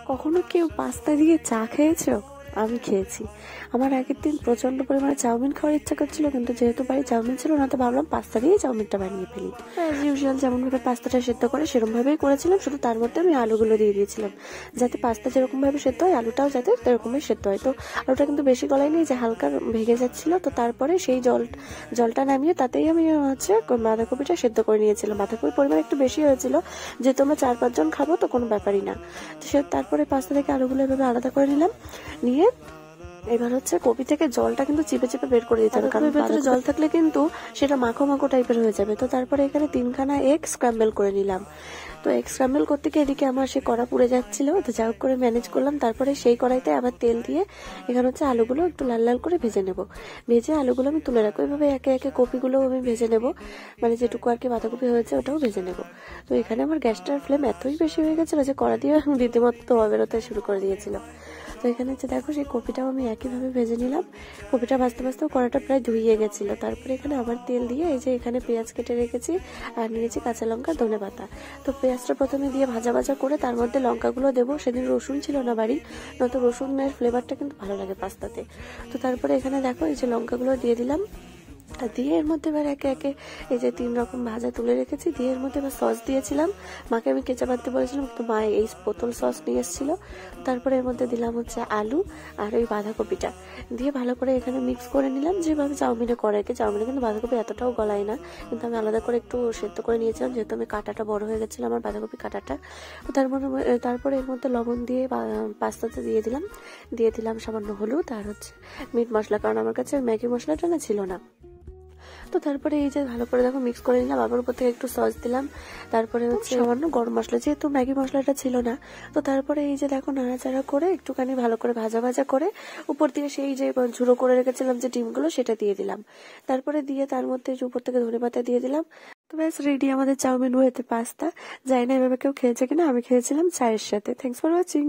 কখনো কেউ পাস্তা দিয়ে চা খেয়েছো? আমি খেয়েছি। আমার আগের দিন প্রচন্ড পরিমাণে চাউমিন খাওয়ার ইচ্ছা করছিল, কিন্তু যেহেতু বাড়ি চাউমিন ছিল না, তো ভাবলাম পাস্তা দিয়ে চাউমিনটা বানিয়ে ফেলি। অ্যাজ ইউজুয়াল যেমন ভাবে পাস্তাটা সেদ্ধ করে সেরকম ভাবেই করেছিলাম, শুধু তার মধ্যে আমি আলুগুলো দিয়ে দিয়েছিলাম, যাতে পাস্তা যেরকম ভাবে সেদ্ধ হয় আলুটাও যাতে সেরকমই সেদ্ধ হয়। তো আলুটা কিন্তু বেশি গলায়নি, যে হালকা ভেঙে যাচ্ছিল। তো তারপরে সেই জলটা নামিয়ে তাতেই আমি বাঁধাকপিটা সেদ্ধ করে নিয়েছিলাম। বাঁধাকপির পরিমাণ একটু বেশি হয়েছিল, যেহেতু আমরা 4-5 জন খাবো, তো কোনো ব্যাপারই না। তো তারপরে পাস্তা থেকে আলুগুলো এভাবে আলাদা করে নিলাম, নিয়ে এবার হচ্ছে কপি থেকে জলটা কিন্তু চিপে চিপে বের করে দিতে হবে, কারণ ভেতরে জল থাকলে কিন্তু সেটা মাখো মাখো টাইপের হয়ে যাবে। তো তারপরে এখানে 3খানা এগ স্ক্র্যাম্বল করে নিলাম। তো এগ স্ক্র্যাম্বল করতে গিয়ে এদিকে আমার সে কড়া পুড়ে যাচ্ছিল, তো যা হোক করে ম্যানেজ করলাম। তারপরে সেই কড়াইতে আবার তেল দিয়ে এখানে হচ্ছে আলুগুলো একটু লাল লাল করে ভেজে নেব। ভেজে আলুগুলো আমি তুলে রাখবো, এভাবে একে একে কপিগুলো আমি ভেজে নেব, মানে যেটুকু আর কি বাঁধাকপি হয়েছে ওটাও ভেজে নেব। তো এখানে আমার গ্যাসটার ফ্লেম এতই বেশি হয়ে গেছিল যে কড়া দিয়ে রীতিমতো ধোয়া বেরোতে শুরু করে দিয়েছিল। তো এখানে হচ্ছে দেখো সেই কপিটাও আমি একইভাবে ভেজে নিলাম। কপিটা ভাজতে ভাজতেও কড়াটা প্রায় ধুইয়ে গেছিল। তারপরে এখানে আবার তেল দিয়ে এই যে এখানে পেঁয়াজ কেটে রেখেছি আর নিয়েছি কাঁচা লঙ্কা, ধনেপাতা। তো পেঁয়াজটা প্রথমে দিয়ে ভাজা ভাজা করে তার মধ্যে লঙ্কাগুলো দেবো। সেদিন রসুন ছিল না বাড়ি, নয়তো রসুনের ফ্লেভারটা কিন্তু ভালো লাগে পাস্তাতে। তো তারপরে এখানে দেখো এই যে লঙ্কাগুলো দিয়ে দিলাম, আর দিয়ে এর মধ্যে এবার একে একে এই যে 3 রকম ভাজা তুলে রেখেছি, দিয়ে এর মধ্যে এবার সস দিয়েছিলাম। মাকে আমি কেচাপ আনতে বলেছিলাম, তো মা এই বোতল সস নিয়ে এসেছিল। তারপরে এর মধ্যে দিলাম হচ্ছে আলু আর ওই বাঁধাকপিটা, দিয়ে ভালো করে এখানে মিক্স করে নিলাম, যেভাবে চাউমিনে করে আর কি। চাউমিনে কিন্তু বাঁধাকপি এতটাও গলায় না, কিন্তু আমি আলাদা করে একটু সেদ্ধ করে নিয়েছিলাম, যেহেতু আমি কাঁটাটা বড় হয়ে গেছিলো আমার বাঁধাকপি কাঁটাটা। তারপরে এর মধ্যে লবণ দিয়ে পাস্তাতে দিয়ে দিলাম সামান্য হলুদ আর হচ্ছে মিট মশলা, কারণ আমার কাছে ম্যাগি মশলাটা না ছিল না। তো তারপরে এই যে ভালো করে দেখো মিক্স করে নিলাম, আবার উপর থেকে একটু সস দিলাম, তারপরে হচ্ছে সামান্য গরম মশলা, যেহেতু ম্যাগি মশলাটা ছিল না। তো তারপরে এই যে দেখো নাড়াচাড়া করে একটুখানি ভালো করে ভাজা ভাজা করে উপর দিয়ে সেই যে ঝুড়ো করে রেখেছিলাম যে ডিমগুলো, সেটা দিয়ে দিলাম। তারপরে দিয়ে তার মধ্যে উপর থেকে ধনেপাতা দিয়ে দিলাম। তো ব্যাস রেডি আমাদের চাউমিন উইথ পাস্তা। জানি না এভাবে কেউ খেয়েছে কিনা, আমি খেয়েছিলাম চায়ের সাথে। Thanks for watching.